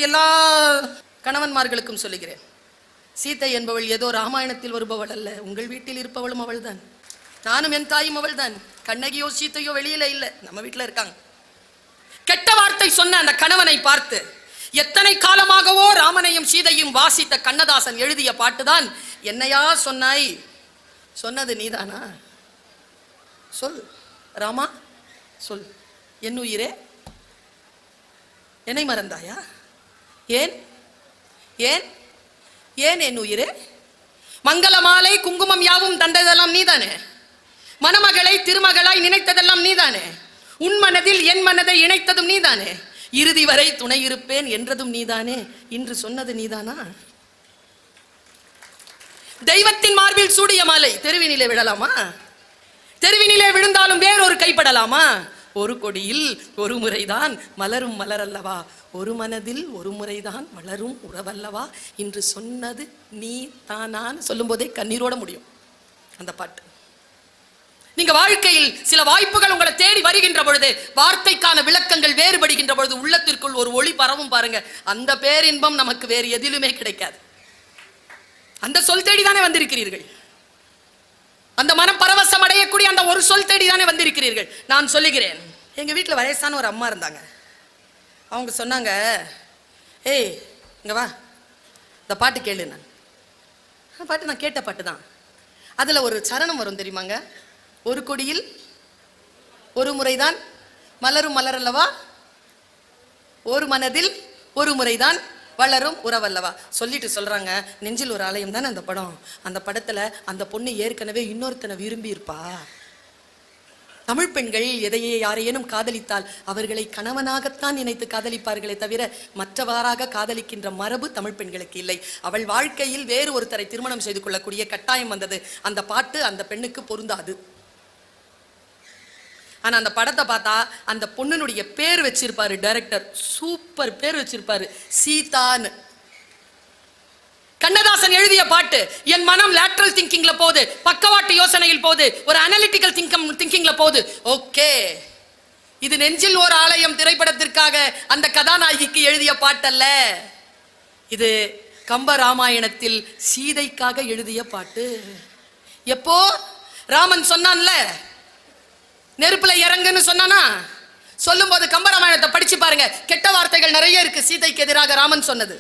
எல்லா கணவன்மார்களுக்கும் சொல்லுகிறேன், சீதை என்பவள் ஏதோ ராமாயணத்தில் வருபவள் அல்ல, உங்கள் வீட்டில் இருப்பவளும் அவள் தான். நானும் என் தாயும் அவள் தான். கண்ணகியோ சீத்தையோ வெளியில இல்லை, நம்ம வீட்டில் இருக்காங்க. கெட்ட வார்த்தை சொன்ன அந்த கணவனை பார்த்து எத்தனை காலமாகவோ ராமனையும் சீதையும் வாசித்த கண்ணதாசன் எழுதிய பாட்டுதான் என்னையா சொன்னாய், சொன்னது நீதானா, சொல் ராமா சொல், என் உயிரே என்னை மறந்தாயா, ஏன் ஏன் ஏன் என் உயிரே, மங்கள மாலை குங்குமம் யாவும் தந்ததெல்லாம் நீதானே, மணமகளை திருமகளாய் நினைத்ததெல்லாம் நீதானே, உன் மனதில் என் மனதை இணைத்ததும் நீதானே, இறுதி வரை துணை இருப்பேன் என்றதும் நீதானே, இன்று சொன்னது நீதானா. தெய்வத்தின் மார்பில் சூடிய மாலை தெருவினிலே விழலாமா, தெருவினிலே விழுந்தாலும் வேறொரு கைப்படலாமா, ஒரு கொடியில் ஒரு முறைதான் மலரும் மலரல்லவா, ஒரு மனதில் ஒரு முறைதான் வளரும் உறவல்லவா, இன்று சொன்னது நீ தானான்னு சொல்லும் போதே கண்ணீரோட முடியும் அந்த பாட்டு. நீங்க வாழ்க்கையில் சில வாய்ப்புகள் உங்களை தேடி வருகின்ற பொழுது, வார்த்தைக்கான விளக்கங்கள் வேறுபடுகின்ற பொழுது உள்ளத்திற்குள் ஒரு ஒளி பரவும் பாருங்க, அந்த பேரின்பம் நமக்கு வேறு எதிலுமே கிடைக்காது. அந்த சொல் தேடி தானே வந்திருக்கிறீர்கள், அந்த மனம் பரவசம் அடையக்கூடிய அந்த ஒரு சொல் தேடி தானே வந்திருக்கிறீர்கள். நான் சொல்லுகிறேன், எங்க வீட்டில் வயசான ஒரு அம்மா இருந்தாங்க. அவங்க சொன்னாங்க, ஏய் இங்க வா, இந்த பாட்டு கேளு. நான் பாட்டு நான் கேட்ட பாட்டு தான். அதுல ஒரு சரணம் வரும் தெரியுமாங்க, ஒரு கொடியில் ஒரு முறைதான் மலரும் மலரல்லவா, ஒரு மனதில் ஒரு முறைதான் வளரும் உறவல்லவா. சொல்லிட்டு சொல்றாங்க, நெஞ்சில் ஒரு ஆலயம் தானே அந்த படம். அந்த படத்துல அந்த பொண்ணு ஏற்கனவே இன்னொருத்தனை விரும்பி இருப்பா. தமிழ் பெண்கள் எதையே யாரையேனும் காதலித்தால் அவர்களை கணவனாகத்தான் நினைத்து காதலிப்பார்களே தவிர மற்றவாறாக காதலிக்கின்ற மரபு தமிழ் பெண்களுக்கு இல்லை. அவள் வாழ்க்கையில் வேறு ஒருத்தரை திருமணம் செய்து கொள்ளக்கூடிய கட்டாயம் வந்தது. அந்த பாட்டு அந்த பெண்ணுக்கு பொருந்தாது. ஆனா அந்த படத்தை பார்த்தா அந்த பொண்ணுடைய பேர் வச்சிருப்பாரு டைரக்டர், சூப்பர் பேர் வச்சிருப்பாரு, சீதான்னு. கண்ணதாசன் எழுதிய பாட்டு. என் மனம் லேட்டரல் திங்கிங்ல போகுது, பக்கவாட்டு யோசனையில் போகுது, ஒரு அனலிட்டிக்கல் திங்கிங்ல போகுது. ஓகே, இது நெஞ்சில் ஒரு ஆலயம் திரைப்படத்திற்காக அந்த கதாநாயகிக்கு எழுதிய பாட்டல்ல, இது கம்ப ராமாயணத்தில் சீதைக்காக எழுதிய பாட்டு. எப்போ ராமன் சொன்னான்ல நெருப்புல இறங்குன்னு சொன்னானா, சொல்லும் போது கம்பராமாயணத்தை படிச்சு பாருங்க, கெட்ட வார்த்தைகள் நிறைய இருக்கு. சீதைக்கு எதிராக ராமன் சொன்னது,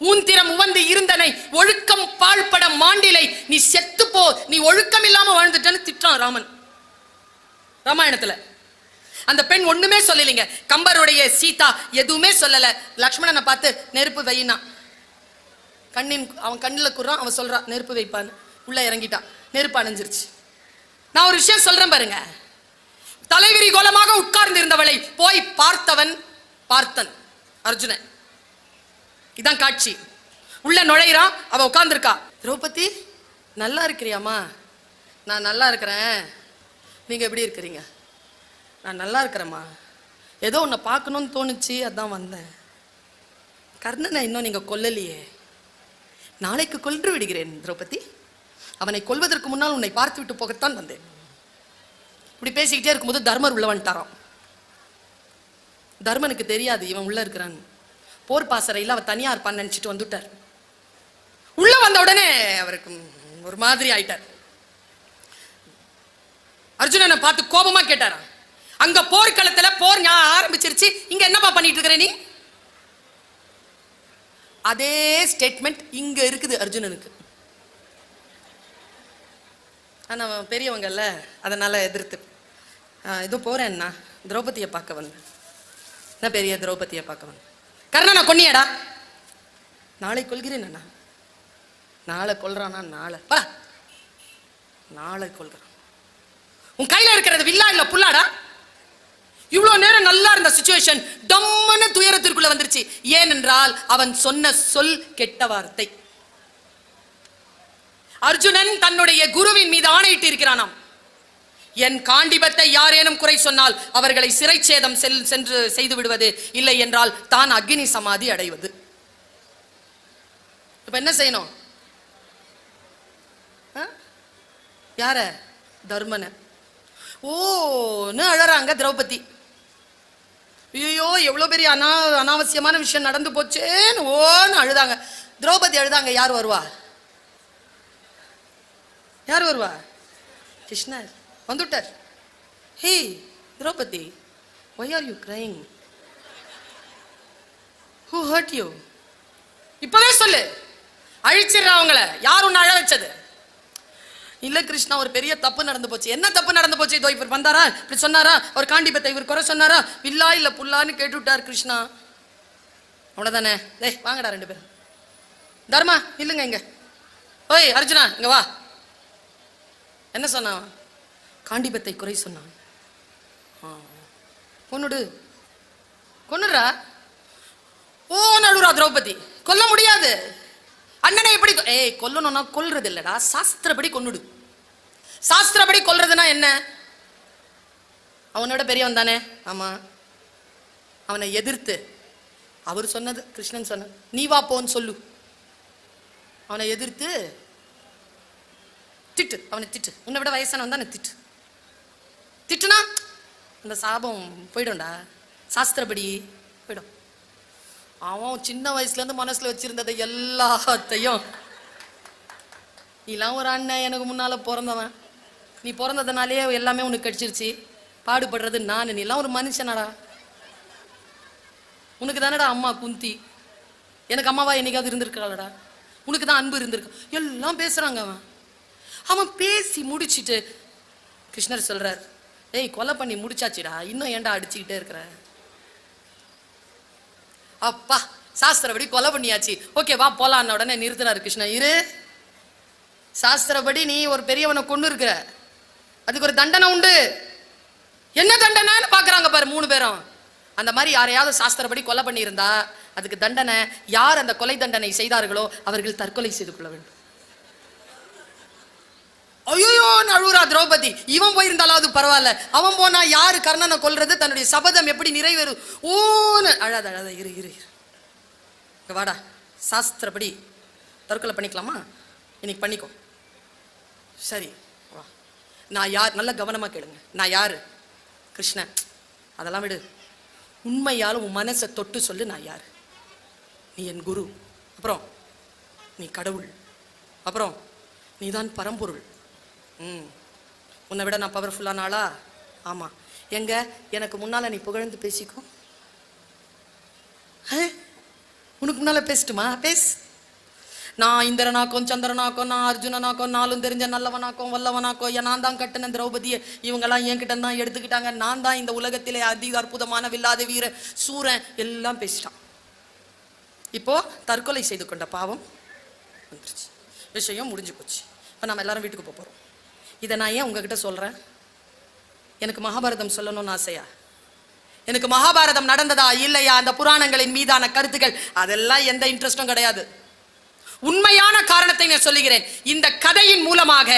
ஊந்திரம் உவந்து இருந்தனை ஒழுக்கம் பாழ்பட மாண்டிலை, நீ செத்து போ, நீ ஒழுக்கம் இல்லாம வாழ்ந்துட்டன்னு திட்டான் ராமன் ராமாயணத்துல. அந்த பெண் ஒண்ணுமே சொல்லலைங்க. கம்பருடைய சீதா எதுவுமே சொல்லல. லக்ஷ்மணனை பார்த்து நெருப்பு வையினா, அவன் கண்ணில் குறான், அவன் சொல்றான் நெருப்பு வைப்பான்னு, உள்ள இறங்கிட்டான், நெருப்பு அணைஞ்சிருச்சு. நான் ஒரு விஷயம் சொல்றேன் பாருங்க, தலைவிரி கோலமாக உட்கார்ந்து இருந்தவளை போய் பார்த்தவன் பார்த்தன் அர்ஜுனன். இதான் காட்சி. உள்ள நுழையிறான், அவ உட்கார்ந்துருக்கா. திரௌபதி நல்லா இருக்கிறியாமா? நான் நல்லா இருக்கிறேன், நீங்க எப்படி இருக்கிறீங்க? நான் நல்லா இருக்கிறேம்மா, ஏதோ உன்னை பார்க்கணும்னு தோணுச்சு, அதான் வந்தேன். கர்ணனை இன்னும் நீங்க கொல்லலையே, நாளைக்கு கொன்று விடுகிறேன் திரௌபதி, அவனை கொல்வதற்கு முன்னால் உன்னை பார்த்து விட்டு போகத்தான் வந்தேன். இப்படி பேசிக்கிட்டே இருக்கும்போது தர்மர் உள்ள வந்துட்டாராம். தர்மனுக்கு தெரியாது இவன் உள்ள இருக்கிறான். போர் பாசறையில் அவன் தனியா இருப்பான்னு நினைச்சிட்டு வந்துட்டார். உள்ள வந்த உடனே அவருக்கு ஒரு மாதிரி ஆயிட்டார். அர்ஜுனனை பார்த்து கோபமா கேட்டாராம், அங்க போர்க்களத்துல போர் ஆரம்பிச்சிருச்சு, இங்க என்னப்பா பண்ணிட்டு இருக்கிற நீ? அதே ஸ்டேட்மெண்ட் இங்க இருக்குது அர்ஜுனனுக்கு. ஆனா பெரியவங்கல்ல, அதனால எதிர்த்து இது போறேன்னா திரௌபதியை பார்க்க வந்தேன். நான் பெரிய திரௌபதியை பார்க்க வந்தேன். கர்ணனை கொன்னியடா? நாளை கொல்கிறேன் அண்ணா. நாளை கொல்றானா? நாளை கொல்கிறான். உன் கையில இருக்கிறது வில்லா இல்ல புல்லாடா? இவ்வளவு நேரம் நல்லா இருந்த சிச்சுவேஷன் டம்மன துயரத்திற்குள்ள வந்துருச்சு. ஏனென்றால் அவன் சொன்ன சொல் கெட்ட வார்த்தை. அர்ஜுனன் தன்னுடைய குருவின் மீது ஆணையிட்டு இருக்கிறானாம், என் காண்டிபத்தை யாரேனும் குறை சொன்னால் அவர்களை சிறைச்சேதம் சென்று செய்து விடுவது, இல்லை என்றால் தான் அக்னி சமாதி அடைவது. இப்ப என்ன செய்யணும்? யார? தர்மன. ஓன்னு அழறாங்க திரௌபதி. ஐயோ எவ்வளோ பெரிய அனாவசியமான விஷயம் நடந்து போச்சேன்னு ஓன்னு அழுதாங்க. திரௌபதி அழுதாங்க. யார் வருவா? யார் வருவா? கிருஷ்ணர் வந்துட்டார். ஹே Draupadi, why are you crying? Who hurt you? இப்பவே சொல்லு, அழிச்சிடுறா அவங்கள. யார் உன்னை அழ வச்சது? இல்ல கிருஷ்ணா, ஒரு பெரிய தப்பு நடந்து போச்சு. என்ன தப்பு நடந்து போச்சு? இதோ இவர் வந்தாரா, இப்படி சொன்னாரா, ஒரு காண்டிபத்தை இவர் குறை சொன்னாரா, இல்லா இல்ல புல்லான்னு கேட்டு விட்டார் கிருஷ்ணா. அவ்வளவுதானே? டேய் வாங்கடா ரெண்டு பேரும். தர்மா இல்லைங்க இங்க. ஓய் அர்ஜுனா இங்க வா. என்ன சொன்னான்? காண்டிபத்தை குறை சொன்னான். கொன்னுடு, கொன்னுடுறா. ஓ நடுறா திரௌபதி. கொல்ல முடியாது. அண்ணனை எப்படி கொல்லணும்னா கொல்றது இல்லடா, சாஸ்திரப்படி கொன்னுடு. சாஸ்திரப்படி கொல்றதுன்னா என்ன? அவனோட பெரியவன் தானே? ஆமா. அவனை எதிர்த்து அவர் சொன்னது, கிருஷ்ணன் சொன்னது, நீ வா போன்னு சொல்லு. அவனை எதிர்த்து திட்டு, அவனை திட்டு. உன்னை விட வயசானவன் தானே, திட்டு. திட்டுனா அந்த சாபம் போயிடும்டா, சாஸ்திரப்படி போயிடும். அவன் சின்ன வயசுல இருந்து மனசுல வச்சிருந்ததை எல்லாத்தையும், நீலாம் ஒரு அண்ணன், எனக்கு முன்னால பிறந்தவன், நீ பிறந்ததுனாலே எல்லாமே உனக்கு கிடைச்சிருச்சு, பாடுபடுறது நான், நீலாம் ஒரு மனுஷனடா. உனக்கு தானடா அம்மா குந்தி, எனக்கு அம்மாவா என்னைக்காவது இருந்திருக்காளடா? உனக்கு தான் அன்பு இருந்திருக்கு. எல்லாம் பேசுறாங்க. அவன் பேசி முடிச்சுட்டு கிருஷ்ணர் சொல்றார், ஏய் கொலை பண்ணி முடிச்சாச்சுடா, இன்னும் ஏன்டா அடிச்சுக்கிட்டே இருக்கிற? அப்பா சாஸ்திரப்படி கொலை பண்ணியாச்சு, ஓகே வா போலான்னு உடனே நிறுத்துறாரு கிருஷ்ணன். இரு, சாஸ்திரப்படி நீ ஒரு பெரியவனை கொண்டு இருக்கிற, அதுக்கு ஒரு தண்டனை உண்டு. என்ன தண்டனைன்னு பாக்குறாங்க பாரு மூணு பேரும். அந்த மாதிரி யாரையாவது சாஸ்திரப்படி கொலை பண்ணியிருந்தா அதுக்கு தண்டனை, யார் அந்த கொலை தண்டனை செய்தார்களோ அவர்கள் தற்கொலை செய்து கொள்ள வேண்டும். ஐயோ அழுறா திரௌபதி. இவன் போயிருந்தாலாவது பரவாயில்ல, அவன் போனா யாரு கர்ணனை கொல்றது, தன்னுடைய சபதம் எப்படி நிறைவேறும்? ஓன்னு அழாத அழாத. இரு இரு இரு, வாடா. சாஸ்திரப்படி தற்கொலை பண்ணிக்கலாமா? இன்னைக்கு பண்ணிக்கோ. சரி வா. நான் யார்? நல்ல கவனமா கேளுங்க. நான் யாரு? கிருஷ்ணன். அதெல்லாம் விடு, உண்மையாலும் உன் மனசை தொட்டு சொல்லு. நான் யாரு? நீ என் குரு, அப்புறம் நீ கடவுள், அப்புறம் நீதான் பரம்பொருள். உன்னை விட நான் பவர்ஃபுல்லான ஆளா? ஆமா. எங்க எனக்கு முன்னால நீ புகழ்ந்து பேசிக்கோ. உனக்கு முன்னால பேசட்டுமா? பேசு. நான் இந்திரனாக்கும் சந்திரனாக்கும் நான் அர்ஜுனனாக்கும் நாளும் தெரிஞ்ச நல்லவனாக்கும் வல்லவனாக்கும் நான் தான் கட்டின திரௌபதியை இவங்கெல்லாம் என்கிட்ட தான் எடுத்துக்கிட்டாங்க. நான் தான் இந்த உலகத்திலே அதிக அற்புதமான வில்லாத வீர சூரன் எல்லாம் பேசிட்டான். இப்போ தற்கொலை செய்து கொண்ட பாவம் வந்துருச்சு, விஷயம் முடிஞ்சு போச்சு. இப்போ நம்ம எல்லாரும் வீட்டுக்கு போகிறோம். இதை நான் ஏன் உங்ககிட்ட சொல்றேன்? எனக்கு மகாபாரதம் சொல்லணும்னு ஆசையா? எனக்கு மகாபாரதம் நடந்ததா இல்லையா, அந்த புராணங்களின் மீதான கருத்துக்கள் அதெல்லாம் எந்த இன்ட்ரெஸ்டும் கிடையாது. உண்மையான காரணத்தை நான் சொல்லுகிறேன். இந்த கதையின் மூலமாக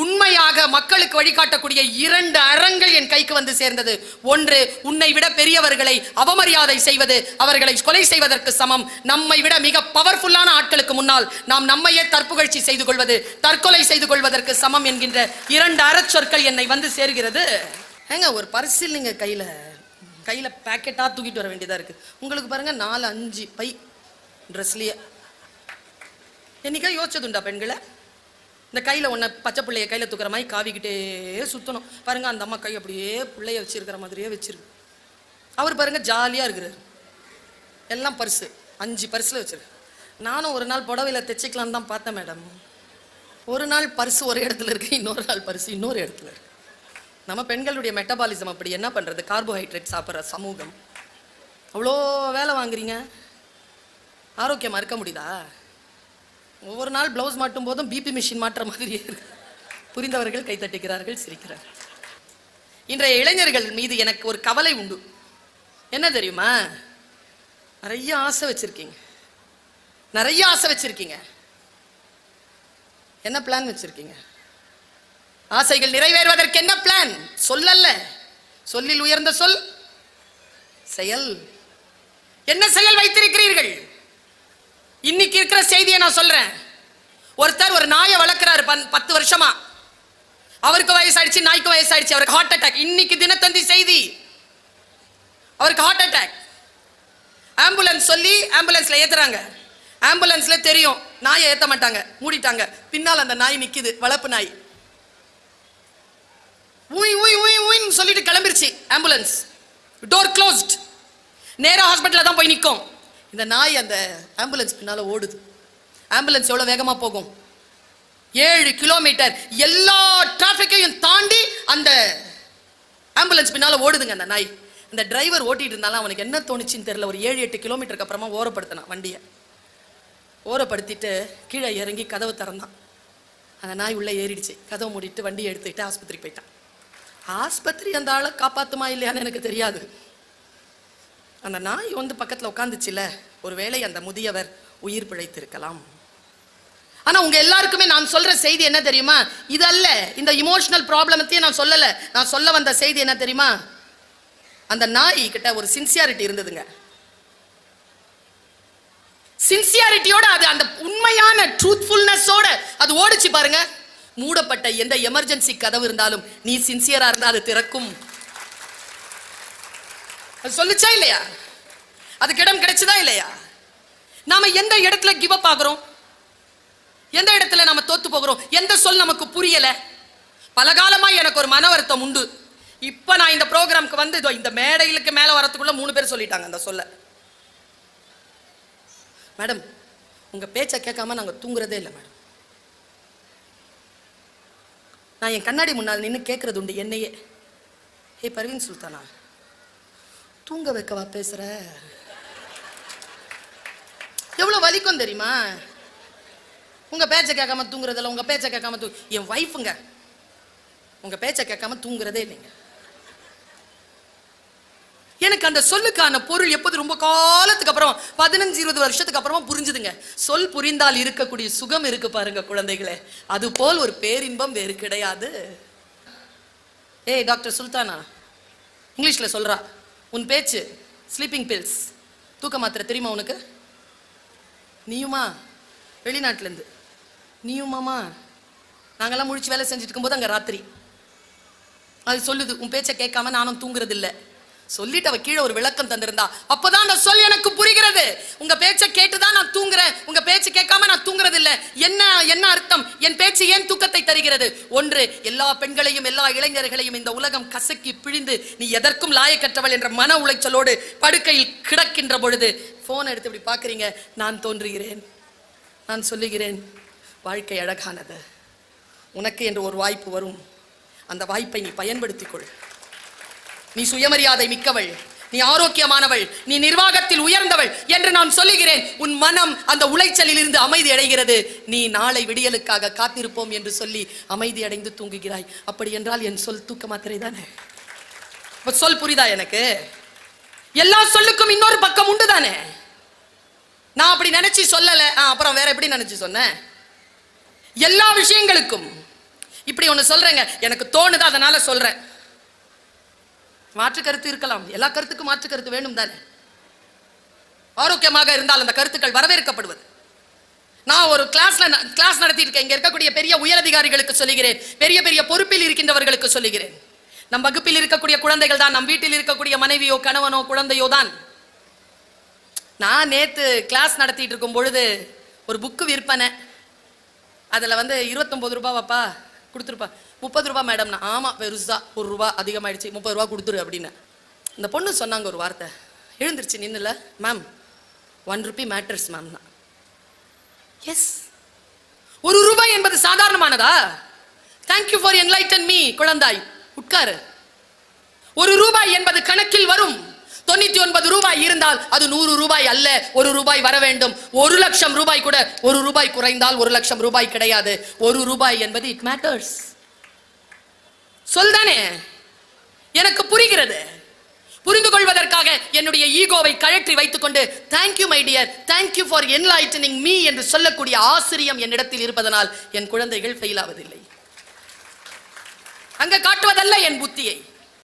உண்மையாக மக்களுக்கு வழிகாட்டக்கூடிய 2 அறங்கள் என் கைக்கு வந்து சேர்ந்தது. ஒன்று, உன்னை விட பெரியவர்களை அவமரியாதை செய்வது அவர்களை கொலை செய்வதற்கு சமம். நம்மை விட மிக பவர்ஃபுல்லான ஆட்களுக்கு முன்னால் நாம் நம்மையே தற்புகழ்ச்சி செய்து கொள்வது தற்கொலை செய்து கொள்வதற்கு சமம் என்கின்ற 2 அறச்சொற்கள் என்னை வந்து சேர்கிறது. ஏங்க ஒரு பரிசில் நீங்க கையில பேக்கெட்டா தூக்கிட்டு வர வேண்டியதா இருக்கு. உங்களுக்கு பாருங்க 4-5 பை ட்ரெஸ்லயே. என்னைக்கா யோசிச்சதுண்டா பெண்களை? இந்த கையில் ஒன்றை பச்சை பிள்ளைய கையில் தூக்குற மாதிரி காவிக்கிட்டே சுற்றணும். பாருங்க அந்த அம்மா கை அப்படியே பிள்ளைய வச்சிருக்கிற மாதிரியே வச்சிருக்கு. அவர் பாருங்க ஜாலியாக இருக்கிறார். எல்லாம் பர்ஸு 5 பர்ஸில் வச்சிருக்கு. நானும் ஒரு நாள் புடவையில் தைச்சிக்கலான்னு தான் பார்த்தேன் மேடம். ஒரு நாள் பர்ஸு ஒரு இடத்துல இருக்கு, இன்னொரு நாள் பர்ஸு இன்னொரு இடத்துல இருக்கு. நம்ம பெண்களுடைய மெட்டபாலிசம் அப்படி. என்ன பண்ணுறது? கார்போஹைட்ரேட் சாப்பிட்ற சமூகம். அவ்வளோ வேலை வாங்குறீங்க, ஆரோக்கியமாக இருக்க முடியுதா? ஒவ்வொரு நாள் பிளவுஸ் மாட்டும் போதும் பிபி மிஷின் மாற்ற மாதிரியே இருக்கு. புரிந்தவர்கள் கைத்தட்டுகிறார்கள், சிரிக்கிறார்கள். இன்றைய இளைஞர்கள் மீது எனக்கு ஒரு கவலை உண்டு. என்ன தெரியுமா? நிறைய ஆசை வச்சிருக்கீங்க, நிறைய ஆசை வச்சிருக்கீங்க. என்ன பிளான் வச்சிருக்கீங்க? ஆசைகள் நிறைவேறுவதற்கு என்ன பிளான்? சொல்லல்ல, சொல்லில் உயர்ந்த சொல் செயல். என்ன செயல் வைத்திருக்கிறீர்கள்? இன்னைக்கு இருக்கிற செய்தியை நான் சொல்றேன். ஒருத்தர் ஒரு நாயை வளர்க்கிறாரு 10 வருஷமா. அவருக்கு வயசாயிடுச்சு, நாய்க்கு வயசாயிடுச்சு, அவருக்கு ஹார்ட் அட்டாக். இன்னைக்கு தினத்தந்தி செய்தி. அவருக்கு ஹார்ட் அட்டாக். ஆம்புலன்ஸ் சொல்லி ஆம்புலன்ஸ்ல ஏத்துறாங்க. ஆம்புலன்ஸ்ல தெரியும் நாயை ஏத்த மாட்டாங்க, மூடிட்டாங்க. பின்னால் அந்த நாய் நிக்குது, வளர்ப்பு நாய். ஊய் ஊய் ஊய் ஊயின்னு சொல்லிட்டு கிளம்பிருச்சு ஆம்புலன்ஸ். Door closed. நேரா ஹாஸ்பிட்டல்ல தான் போய் நிற்கும். இந்த நாய் அந்த ஆம்புலன்ஸ் பின்னால ஓடுது. ஆம்புலன்ஸ் எவ்வளவு வேகமா போகும்? 7 கிலோமீட்டர். எல்லா டிராபிக்கையும் தாண்டி அந்த ஆம்புலன்ஸ் பின்னால ஓடுதுங்க அந்த நாய். அந்த டிரைவர் ஓட்டிட்டு இருந்தாலும் அவனுக்கு என்ன தோணுச்சுன்னு தெரியல. ஒரு 7-8 கிலோமீட்டருக்கு அப்புறமா ஓரப்படுத்தினான் வண்டியை. ஓரப்படுத்திட்டு கீழே இறங்கி கதவு திறந்தான். அந்த நாய் உள்ள ஏறிடுச்சு. கதவை மூடிட்டு வண்டியை எடுத்துக்கிட்டு ஆஸ்பத்திரிக்கு போயிட்டான். ஆஸ்பத்திரி அந்த ஆளை காப்பாத்துமா இல்லையான்னு எனக்கு தெரியாது. அந்த நாய் வந்து பக்கத்துல உட்காந்துச்சுல, ஒருவேளை அந்த முதியவர் உயிர் பிழைத்திருக்கலாம். ஆனா உங்க எல்லாருக்குமே நான் சொல்ற செய்தி என்ன தெரியுமா? இதல்ல, இந்த இமோஷனல் ப்ராப்ளமத்தையும் நான் சொல்லல. நான் சொல்ல வந்த செய்தி என்ன தெரியுமா? அந்த நாய் கிட்ட ஒரு சின்சியாரிட்டி இருந்ததுங்க. சின்சியாரிட்டியோட அது அந்த உண்மையான ட்ரூத்ஃபுல்னஸோட அது ஓடிச்சு பாருங்க. மூடப்பட்ட எந்த எமர்ஜென்சி கதவு இருந்தாலும் நீ சின்சியரா இருந்தா அது திறக்கும். அது சொல்லுச்சா இல்லையா? அதுக்கு இடம் கிடைச்சதா இல்லையா? நாம எந்த இடத்துல கிவ் அப் ஆகுறோம்? எந்த இடத்துல நாம தோத்து போகிறோம்? எந்த சொல் நமக்கு புரியல? பலகாலமா எனக்கு ஒரு மன வருத்தம் உண்டு. இப்ப நான் இந்த ப்ரோக்ராம்க்கு வந்து இந்த மேடைகளுக்கு மேல வரதுக்குள்ள 3 பேர் சொல்லிட்டாங்க அந்த சொல்ல. மேடம், உங்க பேச்சை கேட்காம நாங்க தூங்குறதே இல்லை மேடம். நான் என் கண்ணாடி முன்னால் நின்று கேட்கறது உண்டு என்னையே. ஏ பர்வீன் சுல்தானா, தூங்க வைக்கவா பேசுற? எவ்வளவு வலிக்கும் தெரியுமா? உங்க பேச்சை கேட்காம தூங்குறதில்ல, உங்க பேச்சை கேட்காம என் வைஃபுங்க உங்க பேச்சை கேட்காம தூங்குறதே இல்லைங்க. எனக்கு அந்த சொல்லுக்கான பொருள் எப்போது ரொம்ப காலத்துக்கு அப்புறம் 15-20 வருஷத்துக்கு அப்புறமா புரிஞ்சுதுங்க. சொல் புரிந்தால் இருக்கக்கூடிய சுகம் இருக்கு பாருங்க குழந்தைகளே, அது போல் ஒரு பேரின்பம் வேறு கிடையாது. ஏய் டாக்டர் சுல்தானா, இங்கிலீஷ்ல சொல்றா, உன் பேச்சு ஸ்லீப்பிங் பில்ஸ், தூக்க மாத்திரை தெரியுமா உனக்கு? நீயுமா? வெளிநாட்டுல இருந்து நீயுமாமா? நாங்கெல்லாம் முழிச்சு வேலை செஞ்சுட்டு இருக்கும்போது அங்க ராத்திரி அது சொல்லுது, உன் பேச்சை கேட்காம நானும் தூங்குறது இல்லை. சொல்லிட்டு அவ கீழே ஒரு விளக்கம் தந்திருந்தா, அப்பதான் அந்த சொல் எனக்கு புரிகிறது. உங்க பேச்சை கேட்டுதான் நான் தூங்குறேன், உங்க பேச்சு கேட்காம நான் தூங்குறது இல்லை. என்ன அர்த்தம்? என் பேச்சு ஏன் தூக்கத்தை தருகிறது? ஒன்று, எல்லா பெண்களையும் எல்லா இளைஞர்களையும் இந்த உலகம் கசக்கி பிழிந்து நீ எதற்கும் லாயக்கற்றவள் என்ற மன உளைச்சலோடு படுக்கையில் கிடக்கின்ற பொழுது போன் எடுத்து இப்படி பாக்குறீங்க. நான் தோன்றுகிறேன், நான் சொல்லுகிறேன், வாழ்க்கை அழகானது, உனக்கு என்று ஒரு வாய்ப்பு வரும், அந்த வாய்ப்பை நீ பயன்படுத்திக் கொள். நீ சுயமரியாதை மிக்கவள், நீ ஆரோக்கியமானவள், நீ நிர்வாகத்தில் உயர்ந்தவள் என்று நான் சொல்லுகிறேன். உன் மனம் அந்த உளைச்சலில் இருந்து அமைதி அடைகிறது. நீ நாளை விடியலுக்காக காத்திருப்போம் என்று சொல்லி அமைதி அடைந்து தூங்குகிறாய். அப்படி என்றால் என் சொல் தூக்க மாத்திரை தானே? சொல் புரியுதா எனக்கு? எல்லா சொல்லுக்கும் இன்னொரு பக்கம் உண்டு தானே? நான் அப்படி நினைச்சு சொல்லல, அப்புறம் வேற எப்படி நினைச்சு சொன்னேன்? எல்லா விஷயங்களுக்கும் இப்படி ஒண்ணு சொல்றேங்க, எனக்கு தோணுது அதனால சொல்றேன். மாற்று கருத்து இருக்கலாம், எல்லா கருத்துக்கும் மாற்று கருத்து வேண்டும் தானே? ஆரோக்கியமாக இருந்தால் அந்த கருத்துக்கள் வரவேற்கப்படுவது. நான் ஒரு கிளாஸ் நடத்திட்டு இருக்கேன். இங்க இருக்கக்கூடிய பெரிய உயரதிகாரிகளுக்கு சொல்லுகிறேன், பெரிய பெரிய பொறுப்பில் இருக்கின்றவர்களுக்கு சொல்லுகிறேன். நம் வகுப்பில் இருக்கக்கூடிய குழந்தைகள் தான், நம் வீட்டில் இருக்கக்கூடிய மனைவியோ கணவனோ குழந்தையோ தான். நான் நேத்து கிளாஸ் நடத்திட்டு இருக்கும் பொழுது ஒரு புக்கு விற்பனை, அதுல 29 ரூபாவாப்பா கொடுத்துருப்பா. 30 ரூபா மேடம். ஆமா பெருசா 1 ரூபா அதிகமாயிடுச்சு, 30 ரூபா கொடுத்துரு அப்படின்னு. இந்த பொண்ணு சொன்னாங்க ஒரு வார்த்தை, எழுந்திருச்சு நின்னுல, ma'am 1 rupee matters ma'am. Yes, 1 ரூபாய் என்பது சாதாரணமானதா? தேங்க்யூ ஃபார் என்லைட்டன் மீ குழந்தாய், உட்காரு. 1 ரூபாய் என்பது கணக்கில் வரும். 99 ரூபாய் இருந்தால் அது 100 ரூபாய் அல்ல, 1 ரூபாய் வர வேண்டும். 1 லட்சம் ரூபாய் கூட 1 ரூபாய் குறைந்தால் 1 லட்சம் ரூபாய் கிடையாது. 1 ரூபாய் என்பது இட் மேட்டர்ஸ். சொல்தானே? எனக்கு புரிகிறது. புரிந்து கொள்வதற்காக என்னுடைய ஈகோவை கழற்றி வைத்துக் கொண்டு thank you my dear, thank you for enlightening me என்று சொல்லக்கூடிய ஆசிரியம் என்னிடத்தில் இருப்பதனால் என் குழந்தைகள் ஃபெயில் ஆவதில்லை. அங்க காட்டுவதல்ல என் புத்தியை,